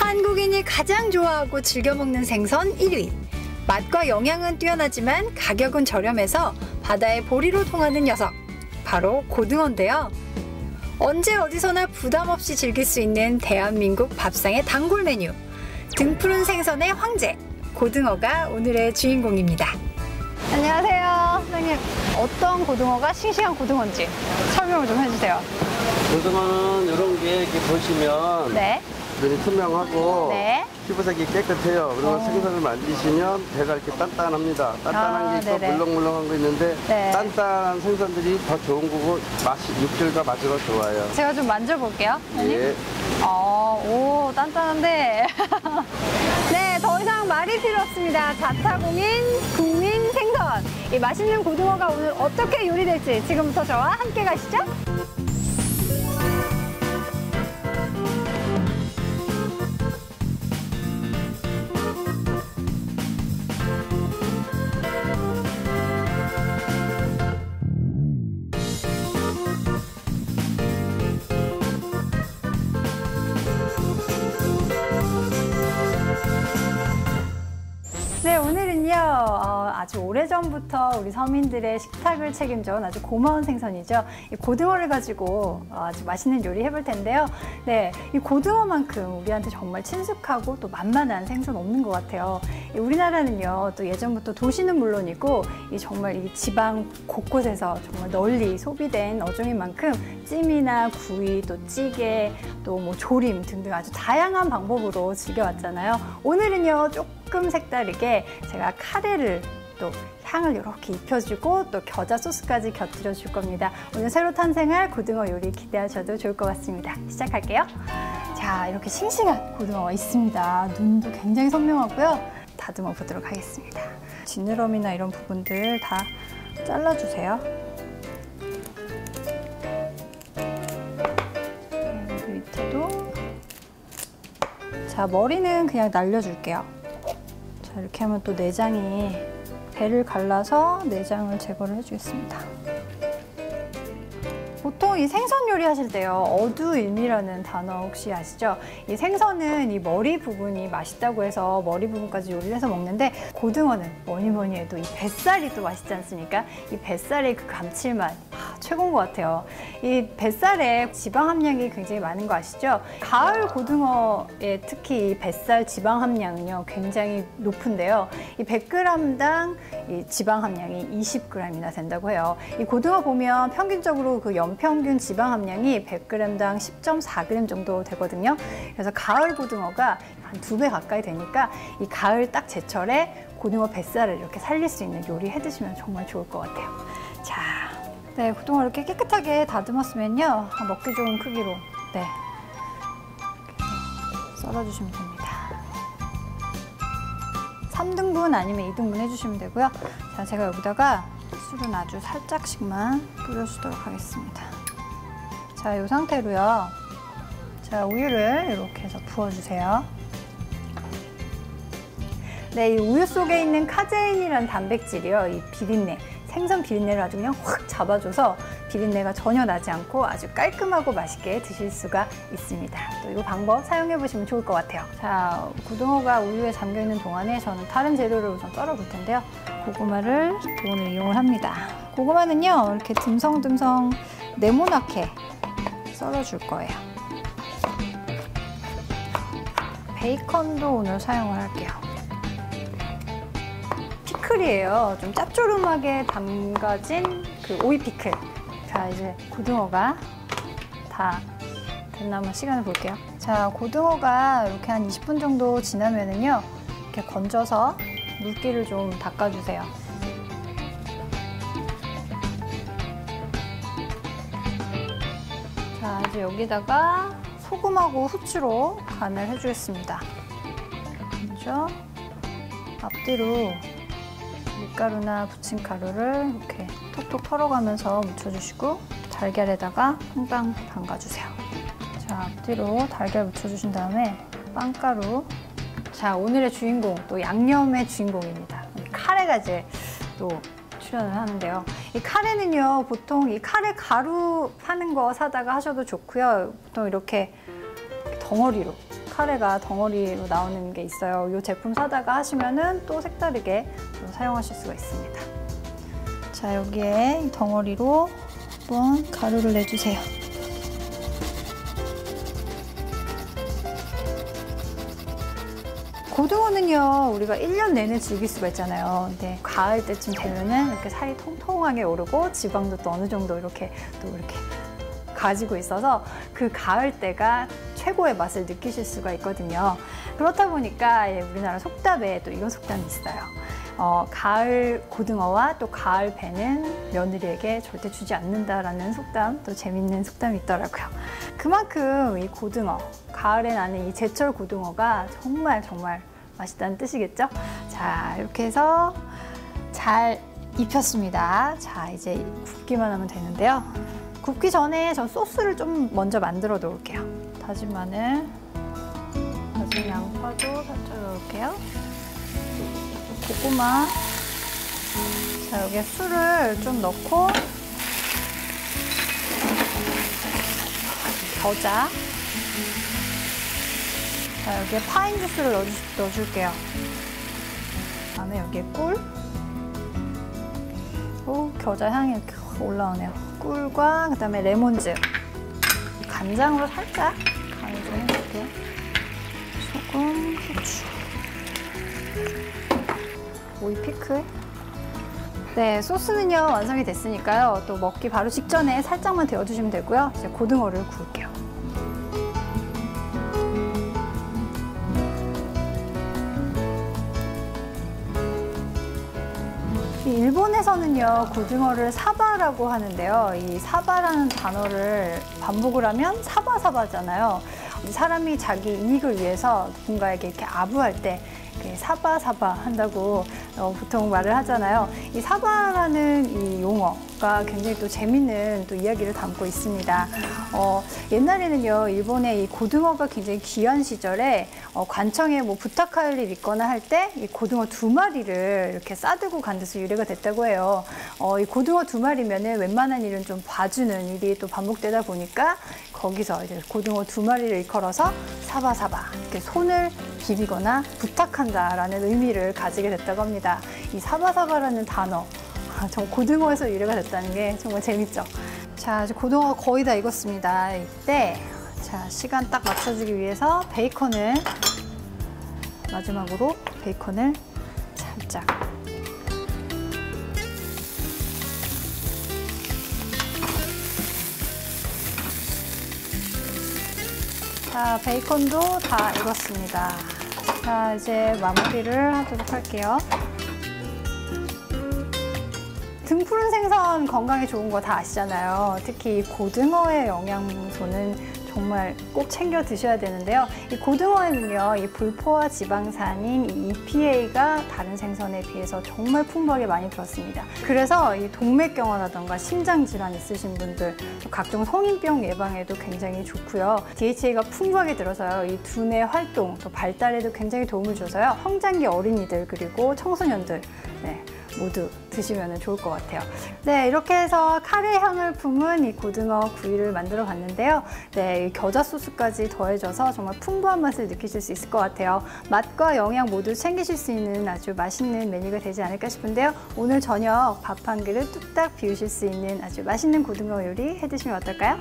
한국인이 가장 좋아하고 즐겨 먹는 생선 1위. 맛과 영양은 뛰어나지만 가격은 저렴해서 바다의 보리로 통하는 녀석. 바로 고등어인데요. 언제 어디서나 부담 없이 즐길 수 있는 대한민국 밥상의 단골 메뉴. 등푸른 생선의 황제, 고등어가 오늘의 주인공입니다. 안녕하세요. 선생님, 어떤 고등어가 싱싱한 고등어인지 설명을 좀 해주세요. 고등어는 이런 게 이렇게 보시면 네. 눈이 투명하고 네. 피부색이 깨끗해요. 그리고 생선을 만지시면 배가 이렇게 단단합니다. 단단한 게 있고 네네. 물렁물렁한 거 있는데 네. 단단한 생선들이 더 좋은 거고 맛이 육질과 맛으로 좋아요. 제가 좀 만져볼게요. 예. 오, 단단한데. 네, 더 이상 말이 필요 없습니다. 자타공인 국민 생선. 이 맛있는 고등어가 오늘 어떻게 요리될지 지금부터 저와 함께 가시죠. 네, 오늘은요 아주 오래전부터 우리 서민들의 식탁을 책임져온 아주 고마운 생선이죠. 이 고등어를 가지고 아주 맛있는 요리 해볼 텐데요. 네, 이 고등어만큼 우리한테 정말 친숙하고 또 만만한 생선 없는 것 같아요. 우리나라는요 또 예전부터 도시는 물론이고 정말 이 지방 곳곳에서 정말 널리 소비된 어종인 만큼 찜이나 구이, 또 찌개, 또 뭐 조림 등등 아주 다양한 방법으로 즐겨왔잖아요. 오늘은요 조금 색다르게 제가 카레를 또 향을 이렇게 입혀주고 또 겨자 소스까지 곁들여 줄 겁니다. 오늘 새로 탄생할 고등어 요리 기대하셔도 좋을 것 같습니다. 시작할게요. 자, 이렇게 싱싱한 고등어가 있습니다. 눈도 굉장히 선명하고요. 다듬어 보도록 하겠습니다. 지느러미나 이런 부분들 다 잘라주세요. 밑에도. 자, 머리는 그냥 날려줄게요. 자, 이렇게 하면 또 내장이 배를 갈라서 내장을 제거를 해주겠습니다. 보통 이 생선 요리 하실 때요, 어두일미라는 단어 혹시 아시죠? 이 생선은 이 머리 부분이 맛있다고 해서 머리 부분까지 요리를 해서 먹는데, 고등어는 뭐니 해도 이 뱃살이 또 맛있지 않습니까? 이 뱃살의 그 감칠맛 최고인 것 같아요. 이 뱃살에 지방 함량이 굉장히 많은 거 아시죠? 가을 고등어의 특히 이 뱃살 지방 함량은요 굉장히 높은데요. 이 100g당 이 지방 함량이 20g이나 된다고 해요. 이 고등어 보면 평균적으로 그 연평균 지방 함량이 100g당 10.4g 정도 되거든요. 그래서 가을 고등어가 한 2배 가까이 되니까 이 가을 딱 제철에 고등어 뱃살을 이렇게 살릴 수 있는 요리 해 드시면 정말 좋을 것 같아요. 자. 네, 고등어 이렇게 깨끗하게 다듬었으면요, 먹기 좋은 크기로 네 썰어주시면 됩니다. 3등분 아니면 2등분 해주시면 되고요. 자, 제가 여기다가 술은 아주 살짝씩만 뿌려주도록 하겠습니다. 자, 이 상태로요. 자, 우유를 이렇게 해서 부어주세요. 네, 이 우유 속에 있는 카제인이라는 단백질이요, 이 비린내, 생선 비린내를 아주 그냥 확 잡아줘서 비린내가 전혀 나지 않고 아주 깔끔하고 맛있게 드실 수가 있습니다. 또 이 방법 사용해 보시면 좋을 것 같아요. 자, 고등어가 우유에 잠겨 있는 동안에 저는 다른 재료를 우선 썰어 볼 텐데요. 고구마를 오늘 이용을 합니다. 고구마는요 이렇게 듬성듬성 네모나게 썰어 줄 거예요. 베이컨도 오늘 사용을 할게요. 피클이에요. 좀 짭조름하게 담가진 그 오이 피클. 자, 이제 고등어가 다 됐나 한번 시간을 볼게요. 자, 고등어가 이렇게 한 20분 정도 지나면은요, 이렇게 건져서 물기를 좀 닦아주세요. 자, 이제 여기다가 소금하고 후추로 간을 해주겠습니다. 먼저 앞뒤로 밀가루나 부침가루를 이렇게 톡톡 털어가면서 묻혀주시고, 달걀에다가 퐁당 담가주세요. 자, 앞뒤로 달걀 묻혀주신 다음에 빵가루. 자, 오늘의 주인공, 또 양념의 주인공입니다. 카레가 이제 또 출연을 하는데요. 이 카레는요, 보통 이 카레 가루 파는 거 사다가 하셔도 좋고요. 보통 이렇게 덩어리로 카레가 덩어리로 나오는 게 있어요. 이 제품 사다가 하시면은 또 색다르게 또 사용하실 수가 있습니다. 자, 여기에 이 덩어리로 한번 가루를 내주세요. 고등어는요, 우리가 1년 내내 즐길 수가 있잖아요. 근데 가을 때쯤 되면은 이렇게 살이 통통하게 오르고 지방도 또 어느 정도 이렇게 가지고 있어서 그 가을 때가 최고의 맛을 느끼실 수가 있거든요. 그렇다 보니까 우리나라 속담에 또 이런 속담이 있어요. 가을 고등어와 또 가을 배는 며느리에게 절대 주지 않는다라는 속담, 또 재밌는 속담이 있더라고요. 그만큼 이 고등어, 가을에 나는 이 제철 고등어가 정말 맛있다는 뜻이겠죠? 자, 이렇게 해서 잘 입혔습니다. 자, 이제 굽기만 하면 되는데요. 굽기 전에 전 소스를 좀 먼저 만들어 놓을게요. 다진 마늘, 다진 양파도 살짝 넣을게요. 고구마. 자, 여기에 술을 좀 넣고 겨자. 자, 여기에 파인 주스를 넣어줄게요. 그다음에 여기에 꿀. 오, 겨자 향이 이렇게 올라오네요. 꿀과 그다음에 레몬즙. 간장으로 살짝 간을 좀 해줄게요. 소금, 후추. 오이 피클. 네, 소스는요 완성이 됐으니까요. 또 먹기 바로 직전에 살짝만 데워주시면 되고요. 이제 고등어를 구울게요. 일본에서는요 고등어를 사바라고 하는데요. 이 사바라는 단어를 반복을 하면 사바사바잖아요. 사람이 자기 이익을 위해서 누군가에게 이렇게 아부할 때 사바사바 한다고 보통 말을 하잖아요. 이 사바라는 이 용어가 굉장히 또 재밌는 또 이야기를 담고 있습니다. 옛날에는요 일본의 이 고등어가 굉장히 귀한 시절에 관청에 뭐 부탁할 일 있거나 할 때 이 고등어 2마리를 이렇게 싸들고 간 데서 유래가 됐다고 해요. 이 고등어 2마리면은 웬만한 일은 좀 봐주는 일이 또 반복되다 보니까 거기서 이제 고등어 2마리를 일컬어서 사바사바 이렇게 손을 비비거나 부탁한다라는 의미를 가지게 됐다고 합니다. 이 사바사바라는 단어, 정 고등어에서 유래가 됐다는 게 정말 재밌죠. 자, 이제 고등어가 거의 다 익었습니다. 이때 자, 시간 딱 맞춰주기 위해서 베이컨을 마지막으로 베이컨을 살짝 자, 베이컨도 다 익었습니다. 자, 이제 마무리를 하도록 할게요. 등푸른 생선 건강에 좋은 거 다 아시잖아요. 특히 이 고등어의 영양소는 정말 꼭 챙겨 드셔야 되는데요. 이 고등어에는요, 이 불포화 지방산인 이 EPA가 다른 생선에 비해서 정말 풍부하게 많이 들었습니다. 그래서 이 동맥경화라던가 심장질환 있으신 분들, 각종 성인병 예방에도 굉장히 좋고요. DHA가 풍부하게 들어서요, 이 두뇌 활동, 또 발달에도 굉장히 도움을 줘서요. 성장기 어린이들 그리고 청소년들, 네, 모두 드시면 좋을 것 같아요. 네, 이렇게 해서 카레 향을 품은 이 고등어 구이를 만들어 봤는데요. 네, 이 겨자 소스까지 더해져서 정말 풍부한 맛을 느끼실 수 있을 것 같아요. 맛과 영양 모두 챙기실 수 있는 아주 맛있는 메뉴가 되지 않을까 싶은데요. 오늘 저녁 밥 한 그릇 뚝딱 비우실 수 있는 아주 맛있는 고등어 요리 해 드시면 어떨까요?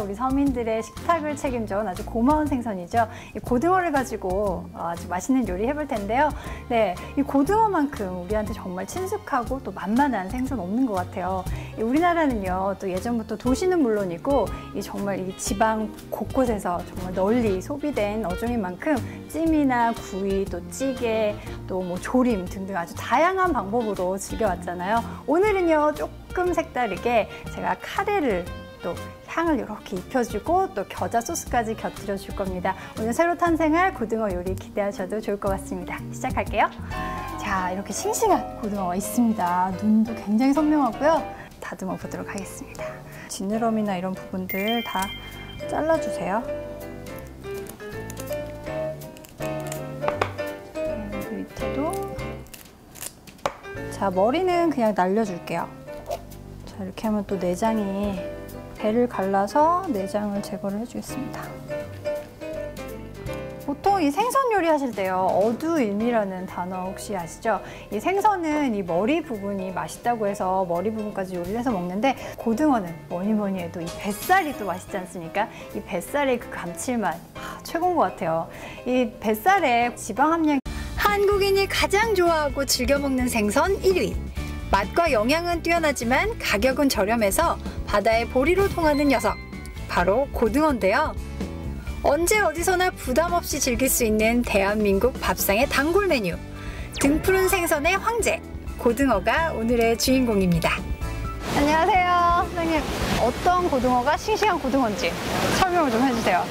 우리 서민들의 식탁을 책임져온 아주 고마운 생선이죠. 이 고등어를 가지고 아주 맛있는 요리 해볼 텐데요. 네, 이 고등어만큼 우리한테 정말 친숙하고 또 만만한 생선 없는 것 같아요. 우리나라는요, 또 예전부터 도시는 물론이고 이 정말 이 지방 곳곳에서 정말 널리 소비된 어종인 만큼 찜이나 구이, 또 찌개, 또 뭐 조림 등등 아주 다양한 방법으로 즐겨왔잖아요. 오늘은요, 조금 색다르게 제가 카레를 또 향을 이렇게 입혀주고 또 겨자 소스까지 곁들여 줄 겁니다. 오늘 새로 탄생할 고등어 요리 기대하셔도 좋을 것 같습니다. 시작할게요. 자, 이렇게 싱싱한 고등어가 있습니다. 눈도 굉장히 선명하고요. 다듬어 보도록 하겠습니다. 지느러미나 이런 부분들 다 잘라주세요. 여기 밑에도. 자, 머리는 그냥 날려줄게요. 자, 이렇게 하면 또 내장이 배를 갈라서 내장을 제거를 해주겠습니다. 보통 이 생선 요리 하실 때요, 어두일미라는 단어 혹시 아시죠? 이 생선은 이 머리 부분이 맛있다고 해서 머리 부분까지 요리를 해서 먹는데, 고등어는 뭐니 해도 이 뱃살이 또 맛있지 않습니까? 이 뱃살의 그 감칠맛 최고인 것 같아요. 이 뱃살에 지방 함량, 한국인이 가장 좋아하고 즐겨 먹는 생선 1위. 맛과 영양은 뛰어나지만 가격은 저렴해서 바다의 보리로 통하는 녀석, 바로 고등어인데요. 언제 어디서나 부담 없이 즐길 수 있는 대한민국 밥상의 단골 메뉴, 등푸른 생선의 황제, 고등어가 오늘의 주인공입니다. 안녕하세요, 선생님. 어떤 고등어가 싱싱한 고등어인지 설명을 좀 해주세요.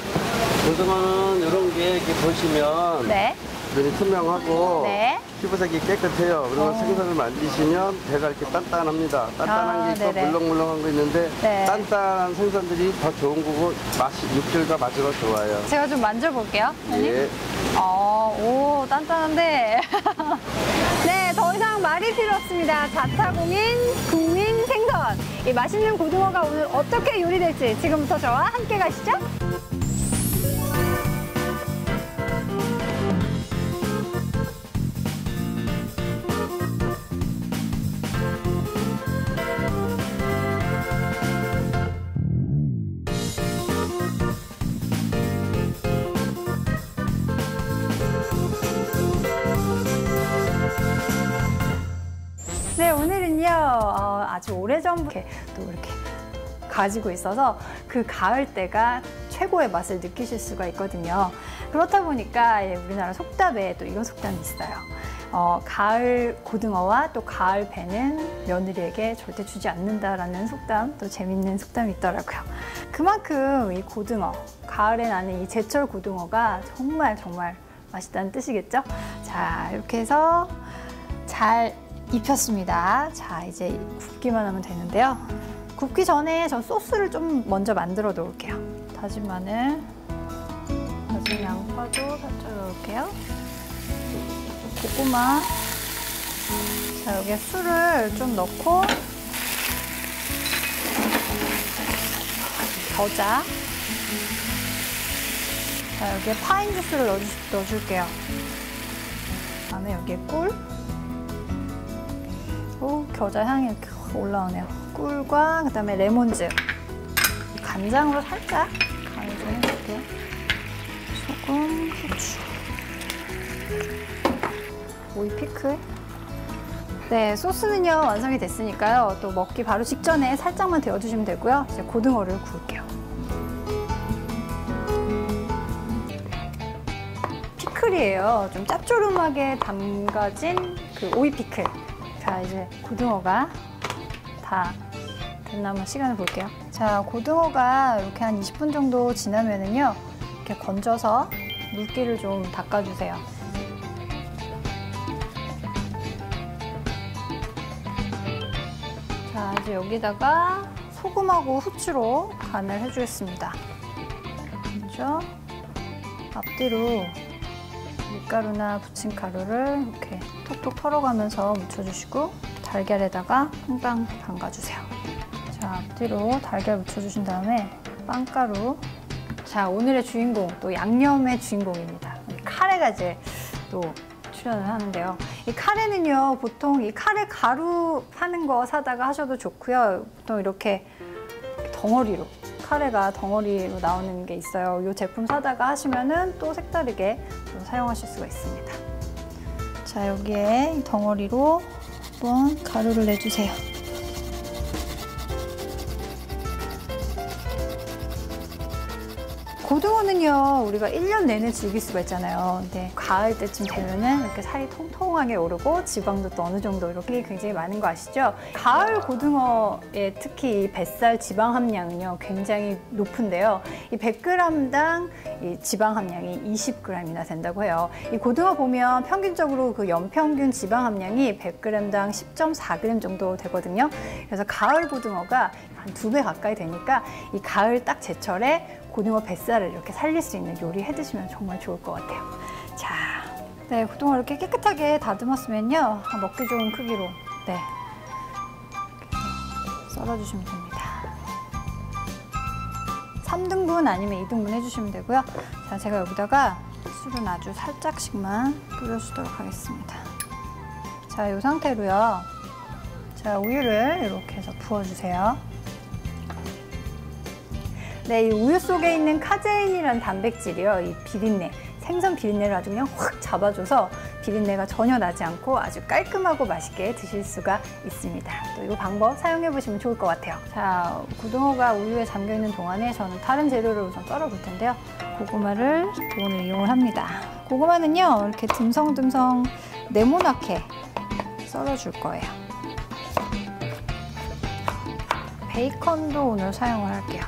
고등어는 이런 게 이렇게 보시면 네. 눈이 투명하고 네. 피부색이 깨끗해요. 그리고 생선을 만지시면 배가 이렇게 단단합니다. 단단한 게 있고 네네. 물렁물렁한 거 있는데 네. 단단한 생선들이 더 좋은 거고 맛이 육질과 맛이 더 좋아요. 제가 좀 만져볼게요. 예. 오, 단단한데. 네, 더 이상 말이 필요 없습니다. 자타공인 국민 생선. 이 맛있는 고등어가 오늘 어떻게 요리될지 지금부터 저와 함께 가시죠. 네, 오늘은요, 아주 오래전부터 이렇게 가지고 있어서 그 가을 때가 최고의 맛을 느끼실 수가 있거든요. 그렇다 보니까 우리나라 속담에 또 이런 속담이 있어요. 가을 고등어와 또 가을 배는 며느리에게 절대 주지 않는다라는 속담, 또 재밌는 속담이 있더라고요. 그만큼 이 고등어, 가을에 나는 이 제철 고등어가 정말 맛있다는 뜻이겠죠? 자, 이렇게 해서 잘 입혔습니다. 자, 이제 굽기만 하면 되는데요. 굽기 전에 전 소스를 좀 먼저 만들어 놓을게요. 다진 마늘, 다진 양파도 살짝 넣을게요. 고구마. 자, 여기에 술을 좀 넣고, 겨자. 자, 여기에 파인 주스를 넣어줄게요. 그다음에 여기에 꿀. 오, 겨자 향이 이렇게 올라오네요. 꿀과 그다음에 레몬즙, 간장으로 살짝 간을 좀 해줄게요. 소금, 후추, 오이 피클. 네, 소스는요 완성이 됐으니까요. 또 먹기 바로 직전에 살짝만 데워주시면 되고요. 이제 고등어를 구울게요. 피클이에요. 좀 짭조름하게 담가진 그 오이 피클. 자, 이제 고등어가 다 됐나 한번 시간을 볼게요. 자, 고등어가 이렇게 한 20분 정도 지나면은요, 이렇게 건져서 물기를 좀 닦아주세요. 자, 이제 여기다가 소금하고 후추로 간을 해주겠습니다. 먼저 앞뒤로 밀가루나 부침가루를 이렇게 톡톡 털어가면서 묻혀주시고, 달걀에다가 퐁당 담가주세요. 자, 앞뒤로 달걀 묻혀주신 다음에 빵가루. 자, 오늘의 주인공, 또 양념의 주인공입니다. 카레가 이제 또 출연을 하는데요. 이 카레는요, 보통 이 카레 가루 파는 거 사다가 하셔도 좋고요. 보통 이렇게 덩어리로, 카레가 덩어리로 나오는 게 있어요. 이 제품 사다가 하시면은 또 색다르게 또 사용하실 수가 있습니다. 자, 여기에 덩어리로 한번 가루를 내주세요. 고등어는요, 우리가 1년 내내 즐길 수가 있잖아요. 근데 가을 때쯤 되면은 이렇게 살이 통통하게 오르고 지방도 또 어느 정도 이렇게 굉장히 많은 거 아시죠? 가을 고등어의 특히 이 뱃살 지방 함량은요, 굉장히 높은데요. 이 100g당 이 지방 함량이 20g이나 된다고 해요. 이 고등어 보면 평균적으로 그 연평균 지방 함량이 100g당 10.4g 정도 되거든요. 그래서 가을 고등어가 한 2배 가까이 되니까 이 가을 딱 제철에 고등어 뱃살을 이렇게 살릴 수 있는 요리 해 드시면 정말 좋을 것 같아요. 자, 네, 고등어 이렇게 깨끗하게 다듬었으면요, 먹기 좋은 크기로 네, 썰어주시면 됩니다. 3등분 아니면 2등분 해주시면 되고요. 자, 제가 여기다가 술은 아주 살짝씩만 뿌려주도록 하겠습니다. 자, 이 상태로요. 자, 우유를 이렇게 해서 부어주세요. 네, 이 우유 속에 있는 카제인이라는 단백질이요, 이 비린내, 생선 비린내를 아주 그냥 확 잡아줘서 비린내가 전혀 나지 않고 아주 깔끔하고 맛있게 드실 수가 있습니다. 또 이 방법 사용해 보시면 좋을 것 같아요. 자, 고등어가 우유에 잠겨 있는 동안에 저는 다른 재료를 우선 썰어 볼 텐데요. 고구마를 오늘 이용을 합니다. 고구마는요, 이렇게 듬성듬성 네모나게 썰어 줄 거예요. 베이컨도 오늘 사용을 할게요.